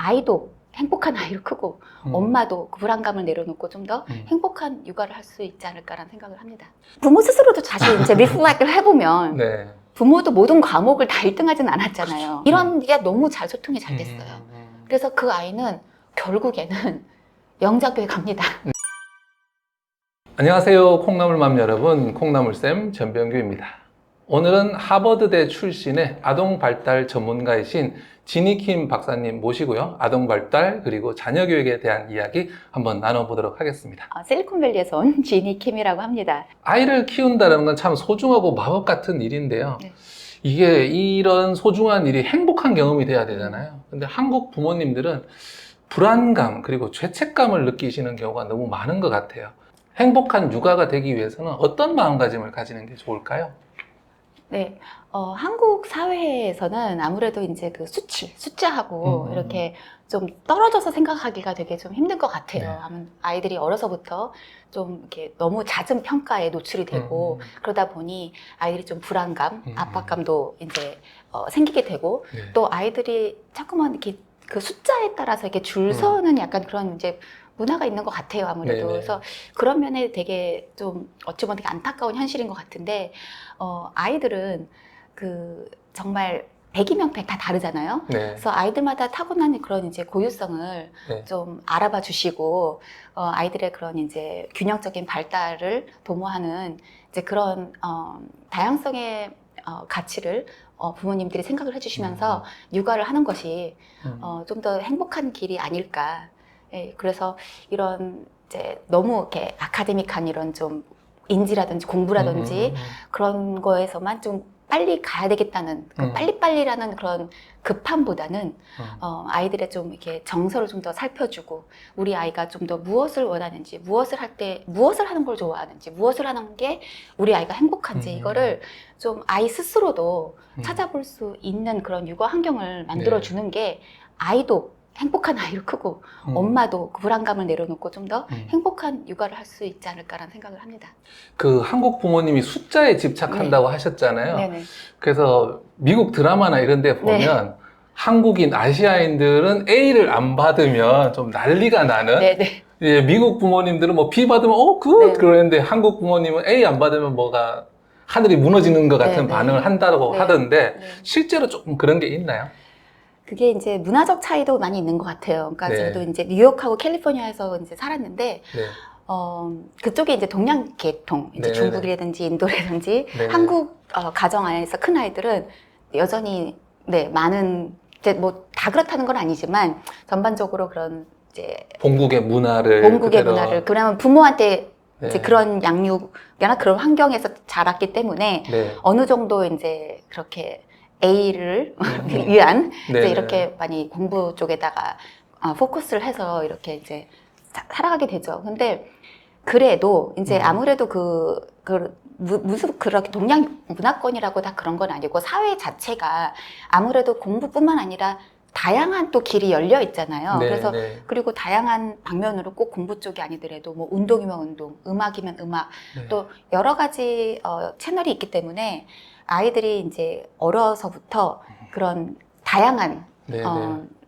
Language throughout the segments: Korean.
아이도 행복한 아이로 크고 엄마도 그 불안감을 내려놓고 좀 더 행복한 육아를 할 수 있지 않을까라는 생각을 합니다. 부모 스스로도 사실 이제 리플렉트를 해보면 네. 부모도 모든 과목을 다 1등하진 않았잖아요. 이런 게 너무 잘 소통이 잘 됐어요. 그래서 그 아이는 결국에는 영자교에 갑니다. 안녕하세요, 콩나물맘 여러분. 콩나물쌤 전병규입니다. 오늘은 하버드대 출신의 아동발달 전문가이신 지니킴 박사님 모시고요. 아동발달 그리고 자녀교육에 대한 이야기 한번 나눠보도록 하겠습니다. 실리콘밸리에서 온 지니킴이라고 합니다. 아이를 키운다는 건 참 소중하고 마법 같은 일인데요. 네. 이게 이런 소중한 일이 행복한 경험이 돼야 되잖아요. 근데 한국 부모님들은 불안감 그리고 죄책감을 느끼시는 경우가 너무 많은 것 같아요. 행복한 육아가 되기 위해서는 어떤 마음가짐을 가지는 게 좋을까요? 네, 한국 사회에서는 아무래도 이제 그 숫자하고 이렇게 좀 떨어져서 생각하기가 되게 좀 힘든 것 같아요. 아이들이 어려서부터 좀 이렇게 너무 잦은 평가에 노출이 되고 그러다 보니 아이들이 좀 불안감, 압박감도 이제 생기게 되고 네. 또 아이들이 자꾸만 이렇게 그 숫자에 따라서 이렇게 줄 서는 약간 그런 이제 문화가 있는 것 같아요, 아무래도. 네네. 그래서 그런 면에 되게 좀 어찌 보면 되게 안타까운 현실인 것 같은데, 아이들은 그 정말 100이면 100 다 다르잖아요. 네. 그래서 아이들마다 타고난 그런 이제 고유성을 네. 좀 알아봐 주시고, 아이들의 그런 이제 균형적인 발달을 도모하는 이제 그런, 다양성의 가치를 부모님들이 생각을 해주시면서 육아를 하는 것이 좀 더 행복한 길이 아닐까. 예, 그래서 이런 이제 너무 이렇게 아카데믹한 이런 좀 인지라든지 공부라든지 그런 거에서만 좀 빨리 가야 되겠다는 그 빨리빨리라는 그런 급함보다는 아이들의 좀 이렇게 정서를 좀 더 살펴주고 우리 아이가 좀 더 무엇을 원하는지 무엇을 할 때 무엇을 하는 걸 좋아하는지 무엇을 하는 게 우리 아이가 행복한지 이거를 좀 아이 스스로도 찾아볼 수 있는 그런 육아 환경을 만들어 주는 게 아이도 행복한 아이로 크고 엄마도 그 불안감을 내려놓고 좀 더 행복한 육아를 할 수 있지 않을까라는 생각을 합니다. 그 한국 부모님이 숫자에 집착한다고 하셨잖아요. 네네. 그래서 미국 드라마나 이런 데 보면 한국인, 아시아인들은 A를 안 받으면 좀 난리가 나는 네네. 예, 미국 부모님들은 뭐 B 받으면 굿! 그러는데 한국 부모님은 A 안 받으면 뭐가 하늘이 무너지는 것 같은 반응을 한다고 하던데 실제로 조금 그런 게 있나요? 그게 이제 문화적 차이도 많이 있는 것 같아요. 그러니까 저도 이제 뉴욕하고 캘리포니아에서 이제 살았는데, 그쪽에 이제 동양 계통, 이제 중국이라든지 인도라든지 한국 가정 안에서 큰 아이들은 여전히 많은 이제 뭐 다 그렇다는 건 아니지만 전반적으로 그런 이제 본국의 문화를 그러면 부모한테 이제 그런 양육이나 그런 환경에서 자랐기 때문에 어느 정도 이제 그렇게 A를 위한 이제 이렇게 많이 공부 쪽에다가 포커스를 해서 이렇게 이제 살아가게 되죠. 근데 그래도 이제 아무래도 무슨 그렇게 동양 문화권이라고 다 그런 건 아니고 사회 자체가 아무래도 공부뿐만 아니라 다양한 또 길이 열려 있잖아요. 그래서 그리고 다양한 방면으로 꼭 공부 쪽이 아니더라도 뭐 운동이면 운동, 음악이면 음악, 또 여러 가지 채널이 있기 때문에 아이들이 이제 어려서부터 그런 다양한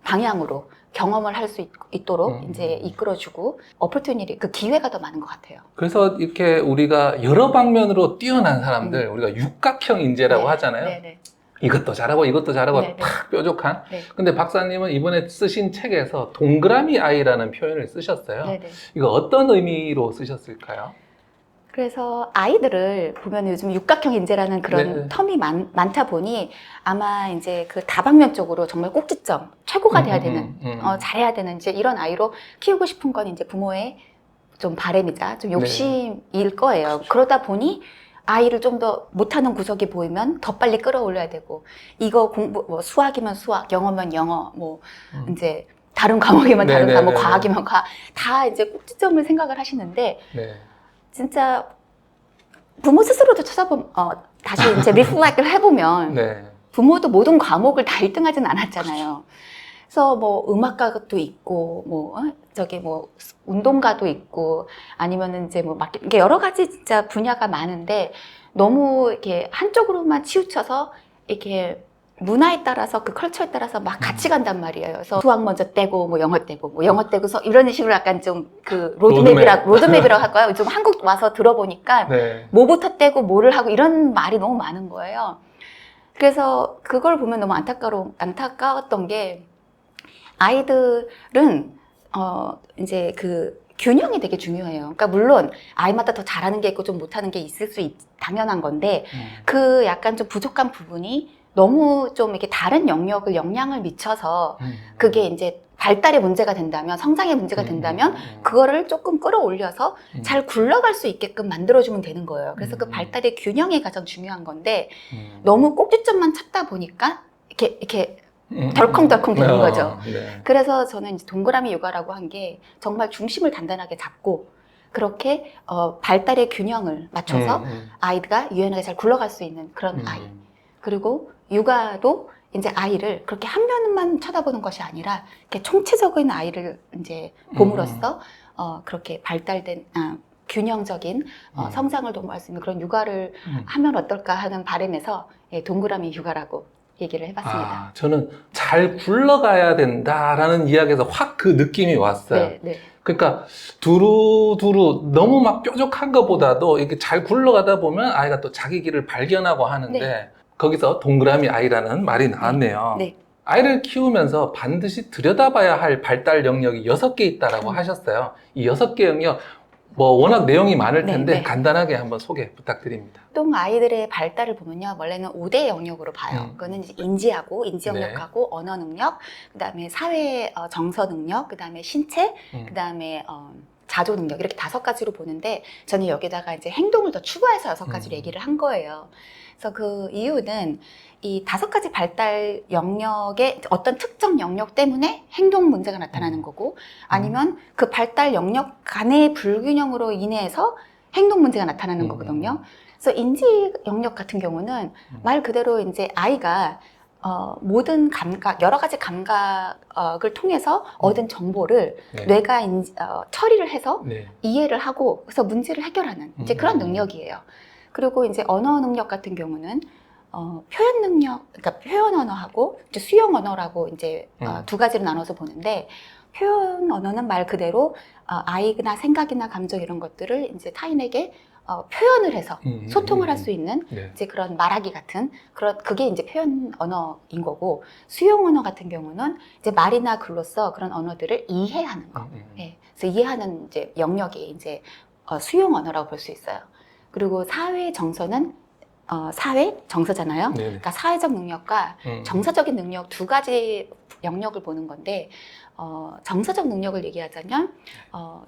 방향으로 경험을 할 수 있도록 이제 이끌어주고 어퍼튜니티, 그 기회가 더 많은 것 같아요. 그래서 이렇게 우리가 여러 방면으로 뛰어난 사람들, 우리가 육각형 인재라고 하잖아요. 이것도 잘하고 이것도 잘하고 탁 뾰족한. 근데 박사님은 이번에 쓰신 책에서 동그라미 아이라는 표현을 쓰셨어요. 이거 어떤 의미로 쓰셨을까요? 그래서 아이들을 보면 요즘 육각형 인재라는 그런 텀이 많다 보니 아마 이제 그 다방면적으로 정말 꼭지점, 최고가 돼야 되는, 잘해야 되는 이제 이런 아이로 키우고 싶은 건 이제 부모의 좀 바람이자 좀 욕심일 거예요. 그러다 보니 아이를 좀 더 못하는 구석이 보이면 더 빨리 끌어올려야 되고, 이거 공부, 뭐 수학이면 수학, 영어면 영어, 뭐 이제 다른 과목이면 다른 과목, 과학이면 과학, 다 이제 꼭지점을 생각을 하시는데, 진짜 부모 스스로도 찾아보면 다시 이제 리플렉트를 해보면 부모도 모든 과목을 다 1등하진 않았잖아요. 그래서 뭐 음악가도 있고 뭐 저기 뭐 운동가도 있고 아니면은 이제 뭐 막 이게 여러 가지 진짜 분야가 많은데 너무 이렇게 한쪽으로만 치우쳐서 이렇게 문화에 따라서 그 컬처에 따라서 막 같이 간단 말이에요. 그래서 수학 먼저 떼고 뭐 영어 떼고 뭐 영어 떼고서 이런 식으로 약간 좀 그 로드맵이라고 할까요? 좀 한국 와서 들어보니까 네. 뭐부터 떼고 뭐를 하고 이런 말이 너무 많은 거예요. 그래서 그걸 보면 너무 안타까웠던 게 아이들은 이제 그 균형이 되게 중요해요. 그러니까 물론 아이마다 더 잘하는 게 있고 좀 못하는 게 있을 당연한 건데 그 약간 좀 부족한 부분이 너무 좀 이렇게 다른 영향을 미쳐서 그게 이제 발달의 문제가 된다면, 성장의 문제가 된다면 그거를 조금 끌어올려서 잘 굴러갈 수 있게끔 만들어주면 되는 거예요. 그래서 그 발달의 균형이 가장 중요한 건데 너무 꼭지점만 찾다 보니까 이렇게 덜컹덜컹 되는 거죠. 네. 그래서 저는 이제 동그라미 요가라고 한 게 정말 중심을 단단하게 잡고 그렇게 발달의 균형을 맞춰서 아이가 유연하게 잘 굴러갈 수 있는 그런 아이. 그리고 육아도 이제 아이를 그렇게 한 면만 쳐다보는 것이 아니라 이렇게 총체적인 아이를 이제 봄으로써 그렇게 발달된 균형적인 성장을 도모할 수 있는 그런 육아를 하면 어떨까 하는 바람에서 동그라미 육아라고 얘기를 해봤습니다. 저는 잘 굴러가야 된다라는 이야기에서 확 그 느낌이 왔어요. 네, 네. 그러니까 두루두루 너무 막 뾰족한 것보다도 이렇게 잘 굴러가다 보면 아이가 또 자기 길을 발견하고 하는데 네. 거기서 동그라미 아이라는 말이 나왔네요. 네. 아이를 키우면서 반드시 들여다봐야 할 발달 영역이 6개 있다라고 하셨어요. 이 6개 영역 뭐 워낙 내용이 많을 텐데 네. 간단하게 한번 소개 부탁드립니다. 보통 아이들의 발달을 보면요, 원래는 5대 영역으로 봐요. 그거는 이제 인지 영역하고 언어 능력, 그다음에 사회 정서 능력, 그다음에 신체, 그다음에 자조 능력 이렇게 5가지로 보는데 저는 여기다가 이제 행동을 더 추가해서 6가지로 얘기를 한 거예요. 그래서 그 이유는 이 5가지 발달 영역의 어떤 특정 영역 때문에 행동 문제가 나타나는 거고 아니면 그 발달 영역 간의 불균형으로 인해서 행동 문제가 나타나는 거거든요. 그래서 인지 영역 같은 경우는 말 그대로 이제 아이가 모든 감각, 여러 가지 감각을 통해서 얻은 정보를 뇌가 처리를 해서 이해를 하고 그래서 문제를 해결하는 이제 그런 능력이에요. 그리고 이제 언어 능력 같은 경우는 표현 능력, 그러니까 표현 언어하고 이제 수용 언어라고 이제 2가지로 나눠서 보는데 표현 언어는 말 그대로 아이나 생각이나 감정 이런 것들을 이제 타인에게 표현을 해서 소통을 할 수 있는 이제 그런 말하기 같은 그게 이제 표현 언어인 거고 수용 언어 같은 경우는 이제 말이나 글로써 그런 언어들을 이해하는 거. 그래서 이해하는 이제 영역이 이제 수용 언어라고 볼 수 있어요. 그리고 사회 정서는 사회 정서잖아요. 그러니까 사회적 능력과 정서적인 능력 2가지 영역을 보는 건데 정서적 능력을 얘기하자면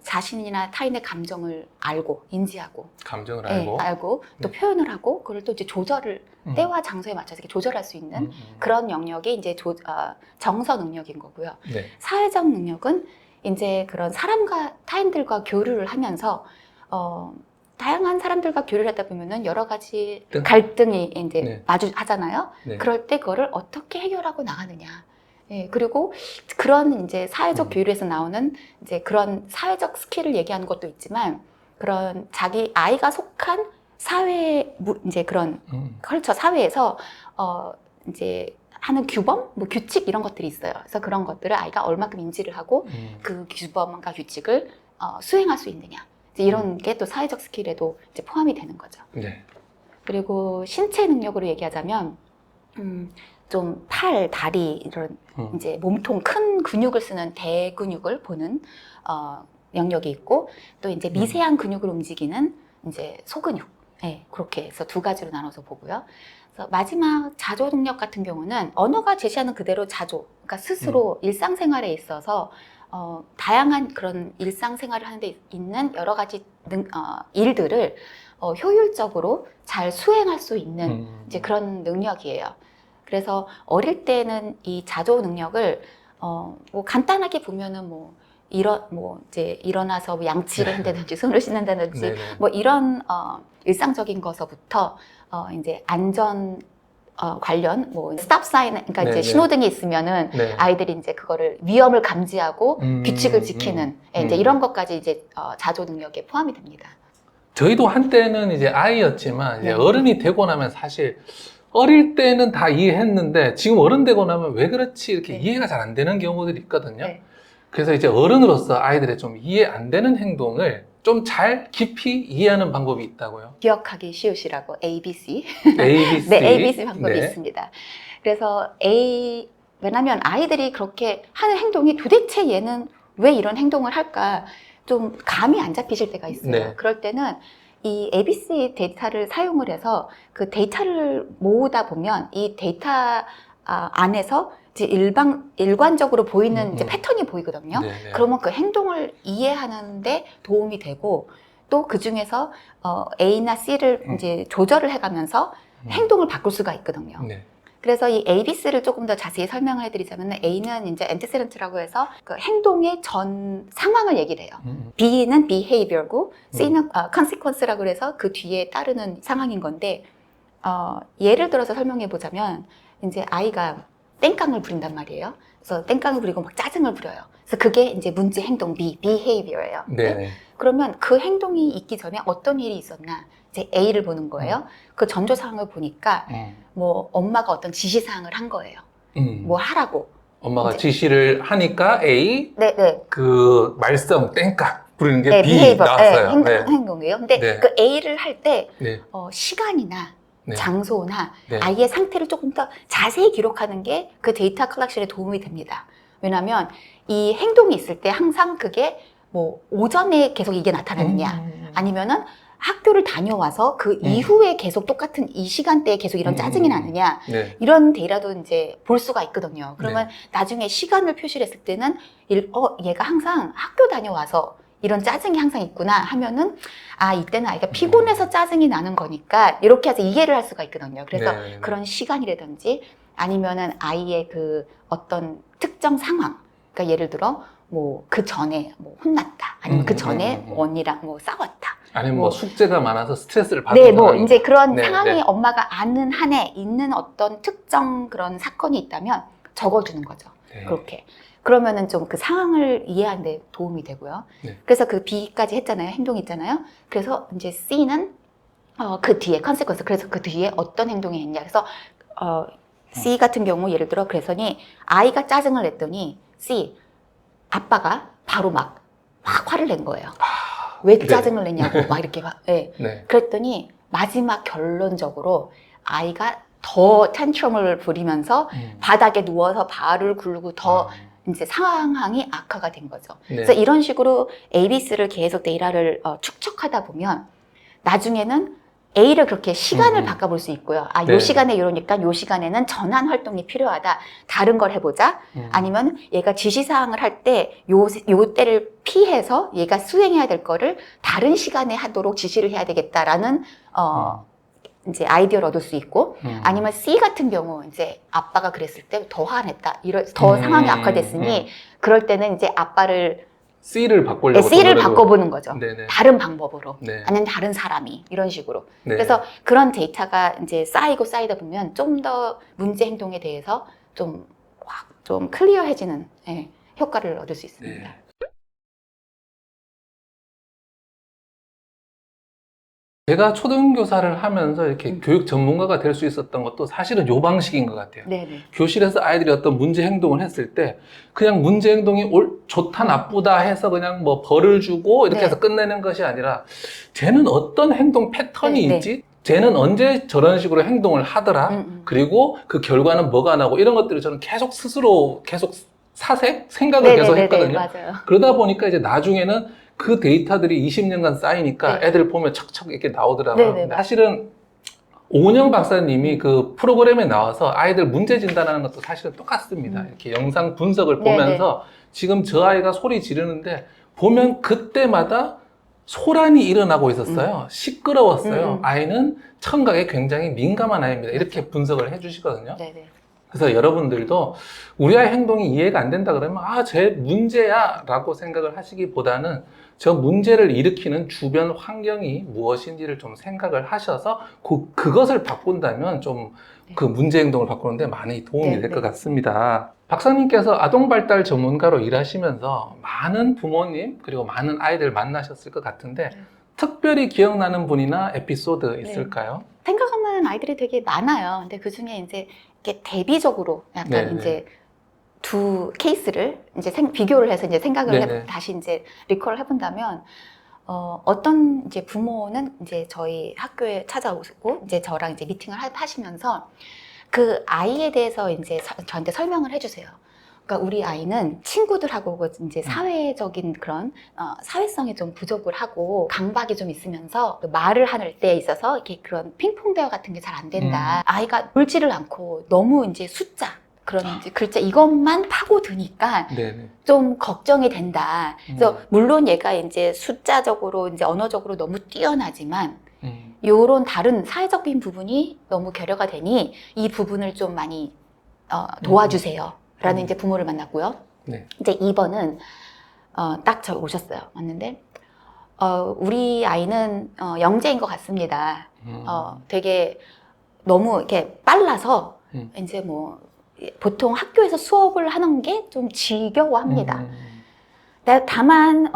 자신이나 타인의 감정을 알고 인지하고 감정을 알고 알고 또 표현을 하고 그걸 또 이제 조절을 때와 장소에 맞춰서 이렇게 조절할 수 있는 그런 영역이 이제 정서 능력인 거고요. 사회적 능력은 이제 그런 사람과 타인들과 교류를 하면서 다양한 사람들과 교류를 하다 보면은 여러 가지 갈등이 이제 마주하잖아요. 그럴 때 그거를 어떻게 해결하고 나가느냐. 그리고 그런 이제 사회적 교류에서 나오는 이제 그런 사회적 스킬을 얘기하는 것도 있지만 그런 자기 아이가 속한 사회 이제 그런 컬처 사회에서 이제 하는 규범, 뭐 규칙 이런 것들이 있어요. 그래서 그런 것들을 아이가 얼마큼 인지를 하고 그 규범과 규칙을 수행할 수 있느냐. 이제 이런 게 또 사회적 스킬에도 이제 포함이 되는 거죠. 그리고 신체 능력으로 얘기하자면 좀 팔, 다리 이런 이제 몸통 큰 근육을 쓰는 대근육을 보는 영역이 있고 또 이제 미세한 근육을 움직이는 이제 소근육. 그렇게 해서 2가지로 나눠서 보고요. 그래서 마지막 자조 능력 같은 경우는 언어가 제시하는 그대로 자조, 그러니까 스스로 일상생활에 있어서 다양한 그런 일상생활을 하는데 있는 여러 가지 일들을 효율적으로 잘 수행할 수 있는 이제 그런 능력이에요. 그래서 어릴 때는 이 자조 능력을 뭐 간단하게 보면은 이제 일어나서 뭐 양치를 한다든지 손을 씻는다든지 뭐 이런 일상적인 것서부터 이제 안전 관련 뭐 스탑 사인 그러니까 이제 신호등이 있으면은 아이들이 이제 그거를 위험을 감지하고 규칙을 지키는 이제 이런 것까지 이제 자조 능력에 포함이 됩니다. 저희도 한때는 이제 아이였지만 이제 어른이 되고 나면 사실 어릴 때는 다 이해했는데 지금 어른 되고 나면 왜 그렇지 이렇게 네. 이해가 잘 안 되는 경우들이 있거든요. 네. 그래서 이제 어른으로서 아이들의 좀 이해 안 되는 행동을 좀 잘 깊이 이해하는 방법이 있다고요. 기억하기 쉬우시라고 ABC. ABC. 네, ABC 방법이 네. 있습니다. 그래서 왜냐하면 아이들이 그렇게 하는 행동이 도대체 얘는 왜 이런 행동을 할까 좀 감이 안 잡히실 때가 있어요. 네. 그럴 때는 이 ABC 데이터를 사용을 해서 그 데이터를 모으다 보면 이 데이터 안에서 이제 일관적으로 보이는 이제 패턴이 보이거든요. 네네. 그러면 그 행동을 이해하는데 도움이 되고 또 그 중에서 A나 C를 이제 조절을 해가면서 행동을 바꿀 수가 있거든요. 네. 그래서 이 ABC를 조금 더 자세히 설명을 해드리자면 A는 이제 antecedent라고 해서 그 행동의 전 상황을 얘기를 해요. B는 behavior고 C는 consequence라고 해서 그 뒤에 따르는 상황인 건데 예를 들어서 설명해 보자면 이제 아이가 땡깡을 부린단 말이에요. 그래서 땡깡을 부리고 막 짜증을 부려요. 그래서 그게 이제 문제 행동 behavior예요. 네. 그러면 그 행동이 있기 전에 어떤 일이 있었나 이제 A를 보는 거예요. 그 전조 사항을 보니까 뭐 엄마가 어떤 지시 사항을 한 거예요. 뭐 하라고. 엄마가 이제, 지시를 하니까 A, 네. 그 말썽 땡깍 부리는 게 네, B behavior, 나왔어요. 네, 행동이에요. 근데 네. 그 A를 할 때 네. 시간이나 네. 장소나 네. 아이의 상태를 조금 더 자세히 기록하는 게 그 데이터 컬렉션에 도움이 됩니다. 왜냐하면 이 행동이 있을 때 항상 그게 뭐 오전에 계속 이게 나타나느냐 아니면은 학교를 다녀와서 그 이후에 계속 똑같은 이 시간대에 계속 이런 짜증이 나느냐 네. 이런 데이터도 이제 볼 수가 있거든요. 그러면 네. 나중에 시간을 표시를 했을 때는 얘가 항상 학교 다녀와서 이런 짜증이 항상 있구나 하면은 이때는 아이가 피곤해서 짜증이 나는 거니까 이렇게 해서 이해를 할 수가 있거든요. 그래서 네. 그런 시간이라든지 아니면은 아이의 그 어떤 특정 상황, 그러니까 예를 들어 뭐 그 전에 뭐 혼났다, 아니면 그 전에 언니랑 뭐 싸웠다, 아니면 뭐 숙제가 많아서 스트레스를 받은 네, 뭐 상황이다. 이제 그런 네, 상황이 네. 엄마가 아는 한에 있는 어떤 특정 그런 사건이 있다면 적어두는 거죠. 네. 그렇게. 그러면은 좀 그 상황을 이해하는 데 도움이 되고요. 네. 그래서 그 B까지 했잖아요. 행동 있잖아요. 그래서 이제 C는 그 뒤에 consequence. 그래서 그 뒤에 어떤 행동이 있냐. 그래서 C 같은 경우 예를 들어 그래서니 아이가 짜증을 냈더니 C 아빠가 바로 막 화를 낸 거예요. 왜 네. 짜증을 냈냐고 막 이렇게 막. 네. 네. 그랬더니 마지막 결론적으로 아이가 더 텐트럼을 부리면서 바닥에 누워서 발을 굴르고 더 이제 상황이 악화가 된 거죠. 네. 그래서 이런 식으로 ABC를 계속 데이터를 축적하다 보면 나중에는 A를 그렇게 시간을 바꿔볼 수 있고요. 네. 요 시간에 이러니까 요 시간에는 전환 활동이 필요하다. 다른 걸 해보자. 아니면 얘가 지시사항을 할 때 요 때를 피해서 얘가 수행해야 될 거를 다른 시간에 하도록 지시를 해야 되겠다라는 이제 아이디어를 얻을 수 있고 아니면 C 같은 경우 이제 아빠가 그랬을 때 더 화냈다. 더 상황이 악화됐으니 그럴 때는 이제 아빠를 C를 바꾸려고 C를 바꿔보는 거죠. 네네. 다른 방법으로. 네. 아니면 다른 사람이 이런 식으로. 네. 그래서 그런 데이터가 이제 쌓이고 쌓이다 보면 좀 더 문제 행동에 대해서 좀 클리어해지는 효과를 얻을 수 있습니다. 네. 제가 초등교사를 하면서 이렇게 교육 전문가가 될 수 있었던 것도 사실은 요 방식인 것 같아요. 네네. 교실에서 아이들이 어떤 문제 행동을 했을 때 그냥 문제 행동이 좋다 나쁘다 해서 그냥 뭐 벌을 주고 이렇게 네. 해서 끝내는 것이 아니라 쟤는 어떤 행동 패턴이 네, 있지? 쟤는 언제 저런 식으로 행동을 하더라? 그리고 그 결과는 뭐가 나고 이런 것들을 저는 계속 스스로 계속 생각을 계속 했거든요. 맞아요. 그러다 보니까 이제 나중에는 그 데이터들이 20년간 쌓이니까 네. 애들 보면 척척 이렇게 나오더라고요. 네네. 사실은 오은영 박사님이 그 프로그램에 나와서 아이들 문제 진단하는 것도 사실은 똑같습니다. 이렇게 영상 분석을 보면서 지금 저 아이가 소리 지르는데 보면 그때마다 소란이 일어나고 있었어요. 시끄러웠어요. 아이는 청각에 굉장히 민감한 아이입니다. 이렇게 분석을 해주시거든요. 네네. 그래서 여러분들도 우리 아이 행동이 이해가 안 된다 그러면 쟤 문제야 라고 생각을 하시기보다는 저 문제를 일으키는 주변 환경이 무엇인지를 좀 생각을 하셔서 그것을 바꾼다면 좀 그 문제 행동을 바꾸는데 많이 도움이 될 것 같습니다. 박사님께서 아동발달 전문가로 일하시면서 많은 부모님 그리고 많은 아이들 만나셨을 것 같은데 특별히 기억나는 분이나 에피소드 있을까요? 생각하는 아이들이 되게 많아요. 근데 그 중에 이제 이렇게 대비적으로 약간 네네. 이제 두 케이스를 이제 비교를 해서 이제 생각을 다시 이제 리콜을 해본다면, 어떤 이제 부모는 이제 저희 학교에 찾아오고 이제 저랑 이제 미팅을 하시면서 그 아이에 대해서 이제 저한테 설명을 해주세요. 그러니까 우리 아이는 친구들하고 이제 사회적인 그런 사회성이 좀 부족을 하고 강박이 좀 있으면서 말을 할 때에 있어서 이렇게 그런 핑퐁 대화 같은 게 잘 안 된다. 아이가 놀지를 않고 너무 이제 숫자 그런 이제 글자 이것만 파고드니까 네네. 좀 걱정이 된다. 그래서 물론 얘가 이제 숫자적으로 이제 언어적으로 너무 뛰어나지만 요런 다른 사회적인 부분이 너무 결여가 되니 이 부분을 좀 많이 도와주세요. 라는 이제 부모를 만났고요. 네. 이제 2번은 딱 저 오셨어요. 왔는데 우리 아이는 영재인 것 같습니다. 되게 너무 이렇게 빨라서 이제 뭐 보통 학교에서 수업을 하는 게 좀 지겨워합니다. 다만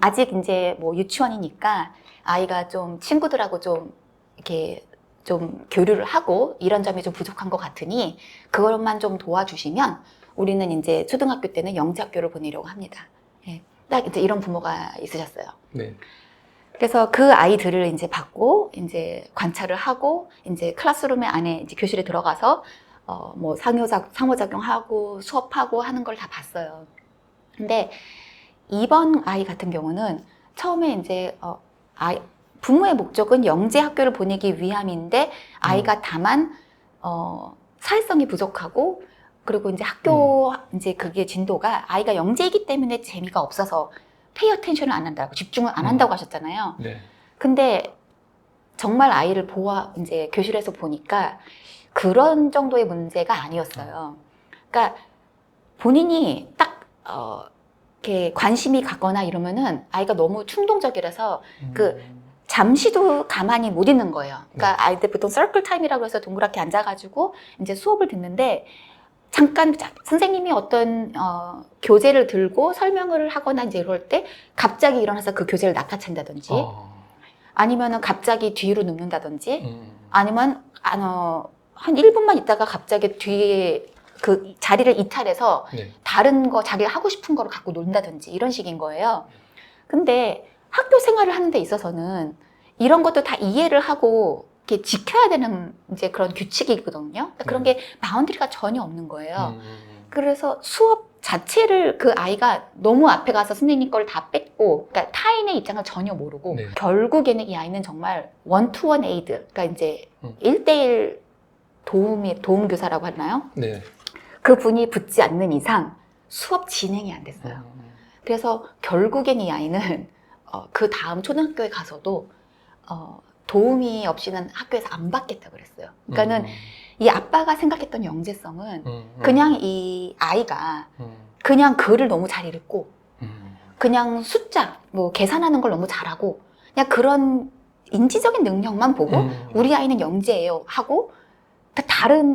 아직 이제 뭐 유치원이니까 아이가 좀 친구들하고 좀 이렇게 좀 교류를 하고 이런 점이 좀 부족한 것 같으니 그것만 좀 도와주시면 우리는 이제 초등학교 때는 영재학교를 보내려고 합니다. 예, 딱 이제 이런 부모가 있으셨어요. 네. 그래서 그 아이들을 이제 받고 이제 관찰을 하고 이제 클래스룸 안에 이제 교실에 들어가서 뭐 상호작용하고 수업하고 하는 걸 다 봤어요. 근데 2번 아이 같은 경우는 처음에 이제 부모의 목적은 영재 학교를 보내기 위함인데 아이가 다만 사회성이 부족하고 그리고 이제 학교 이제 그게 진도가 아이가 영재이기 때문에 재미가 없어서 페이 어텐션을 안 한다고 집중을 안 한다고 하셨잖아요. 네. 근데 정말 아이를 이제 교실에서 보니까 그런 정도의 문제가 아니었어요. 그러니까 본인이 딱 이렇게 관심이 가거나 이러면은 아이가 너무 충동적이라서 잠시도 가만히 못 있는 거예요. 그러니까 아이들 보통 서클 타임이라고 해서 동그랗게 앉아가지고 이제 수업을 듣는데 잠깐 선생님이 어떤 교재를 들고 설명을 하거나 이제 이럴 때 갑자기 일어나서 그 교재를 낚아챈다든지 아니면은 갑자기 뒤로 눕는다든지 아니면 한 1분만 있다가 갑자기 뒤에 그 자리를 이탈해서 다른 거 자기가 하고 싶은 거를 갖고 논다든지 이런 식인 거예요. 근데 학교 생활을 하는 데 있어서는 이런 것도 다 이해를 하고 이렇게 지켜야 되는 이제 그런 규칙이거든요. 그런 게 바운드리가 전혀 없는 거예요. 그래서 수업 자체를 그 아이가 너무 앞에 가서 선생님 걸 다 뺏고, 그러니까 타인의 입장을 전혀 모르고, 결국에는 이 아이는 정말 원투원 에이드, 그러니까 이제 1대1 도움 교사라고 하나요? 네. 그 분이 붙지 않는 이상 수업 진행이 안 됐어요. 그래서 결국엔 이 아이는 그 다음 초등학교에 가서도 도움이 없이는 학교에서 안 받겠다고 그랬어요. 그러니까는 이 아빠가 생각했던 영재성은 그냥 이 아이가 그냥 글을 너무 잘 읽고 그냥 숫자, 뭐 계산하는 걸 너무 잘하고 그냥 그런 인지적인 능력만 보고 우리 아이는 영재예요 하고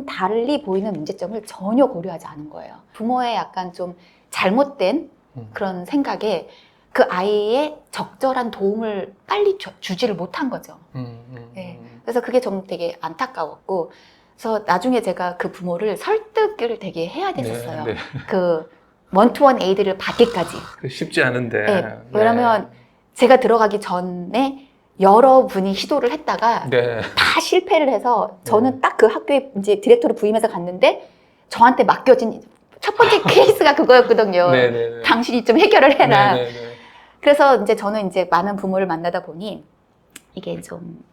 달리 보이는 문제점을 전혀 고려하지 않은 거예요. 부모의 약간 좀 잘못된 그런 생각에 그 아이의 적절한 도움을 빨리 주지를 못한 거죠. 네. 그래서 그게 좀 되게 안타까웠고, 그래서 나중에 제가 그 부모를 설득을 되게 해야 됐었어요. 네, 네. 그 원투원 에이드를 받기까지. 쉽지 않은데. 네. 왜냐면 제가 들어가기 전에 여러분이 시도를 했다가 다 실패를 해서 저는 딱 그 학교에 이제 디렉터로 부임해서 갔는데 저한테 맡겨진 첫 번째 케이스가 그거였거든요. 당신이 좀 해결을 해라. 그래서 이제 저는 이제 많은 부모를 만나다 보니 이게 좀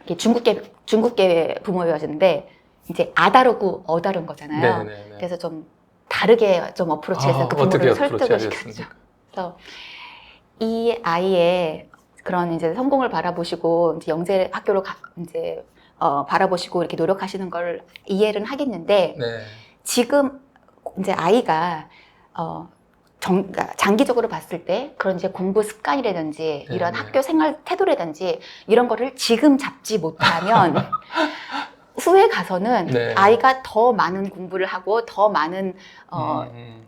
이게 중국계 부모였는데 이제 아다르고 어다른 거잖아요. 그래서 좀 다르게 좀 어프로치해서 그 부모를 설득을 시켰죠. 그래서 이 아이의 그런 이제 성공을 바라보시고 이제 영재 학교로 이제 바라보시고 이렇게 노력하시는 걸 이해는 하겠는데 지금 이제 아이가 그러니까 장기적으로 봤을 때 그런 이제 공부 습관이라든지 이런 학교 생활 태도라든지 이런 거를 지금 잡지 못하면 후에 가서는 아이가 더 많은 공부를 하고 더 많은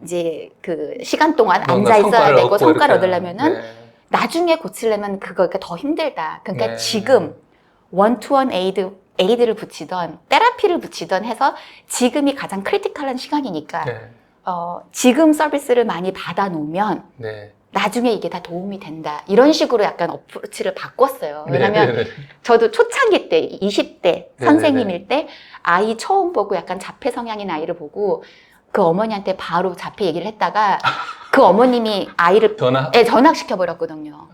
이제 그 시간 동안 앉아 있어야 되고 성과를 얻으려면은 나중에 고치려면 그거가 더 힘들다. 그러니까 지금 원투원 에이드 에이드를 붙이던 테라피를 붙이던 해서 지금이 가장 크리티컬한 시간이니까 네. 지금 서비스를 많이 받아 놓으면 네. 나중에 이게 다 도움이 된다. 이런 식으로 약간 어프로치를 바꿨어요. 네, 왜냐면 네, 네. 저도 초창기 때 20대 네, 선생님일 때 아이 처음 보고 약간 자폐 성향인 아이를 보고 그 어머니한테 바로 자폐 얘기를 했다가 그 어머님이 아이를 전학시켜버렸거든요.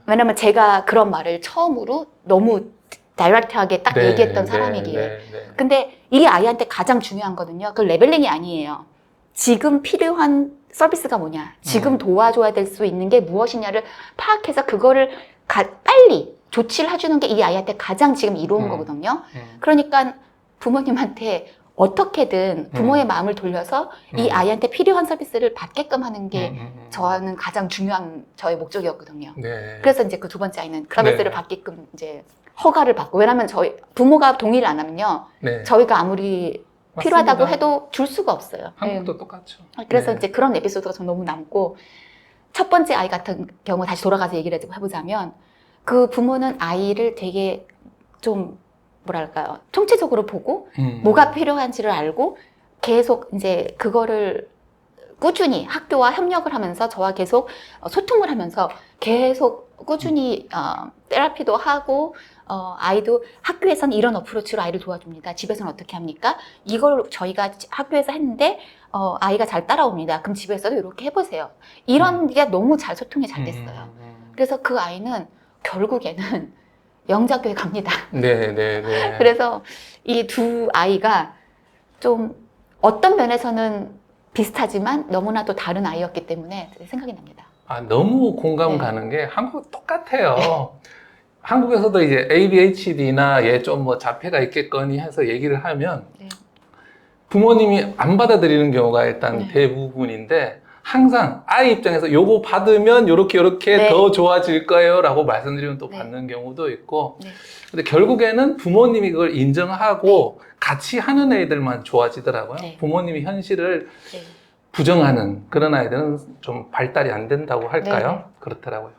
왜냐면 제가 그런 말을 처음으로 너무 다이렉트하게 딱 네, 얘기했던 네, 사람이기에. 네, 네. 근데 이게 아이한테 가장 중요한 거거든요. 그 레벨링이 아니에요. 지금 필요한 서비스가 뭐냐, 지금 도와줘야 될 수 있는 게 무엇이냐를 파악해서 그거를 빨리 조치를 해주는 게 이 아이한테 가장 지금 이로운 거거든요. 그러니까 부모님한테 어떻게든 부모의 마음을 돌려서 이 아이한테 필요한 서비스를 받게끔 하는 게 저는 가장 중요한 저의 목적이었거든요. 네. 그래서 이제 그 두 번째 아이는 서비스를 네. 받게끔 이제 허가를 받고, 왜냐면 저희 부모가 동의를 안 하면요, 네. 저희가 아무리 필요하다고 맞습니다. 해도 줄 수가 없어요. 한국도 네. 똑같죠. 그래서 네. 이제 그런 에피소드가 전 너무 남고, 첫 번째 아이 같은 경우 다시 돌아가서 얘기를 해보자면 그 부모는 아이를 되게 좀 뭐랄까요, 총체적으로 보고 뭐가 필요한지를 알고 계속 이제 그거를 꾸준히 학교와 협력을 하면서 저와 계속 소통을 하면서 계속 꾸준히 테라피도 하고 아이도 학교에서는 이런 어프로치로 아이를 도와줍니다. 집에서는 어떻게 합니까? 이걸 저희가 학교에서 했는데 아이가 잘 따라옵니다. 그럼 집에서도 이렇게 해보세요. 이런 게 너무 잘 소통이 잘 됐어요. 그래서 그 아이는 결국에는 영자교회 갑니다. 네, 네, 네. 그래서 이 두 아이가 좀 어떤 면에서는 비슷하지만 너무나도 다른 아이였기 때문에 생각이 납니다. 아, 너무 공감 네. 가는 게 한국 똑같아요. 한국에서도 이제 ADHD나 얘 좀 뭐 자폐가 있겠거니 해서 얘기를 하면 네. 부모님이 안 받아들이는 경우가 일단 네. 대부분인데, 항상 아이 입장에서 요거 받으면 요렇게 네. 더 좋아질 거예요 라고 말씀드리면 또 네. 받는 경우도 있고, 네. 근데 결국에는 부모님이 그걸 인정하고 같이 하는 애들만 좋아지더라고요. 네. 부모님이 현실을 네. 부정하는 그런 아이들은 좀 발달이 안 된다고 할까요? 네, 네. 그렇더라고요.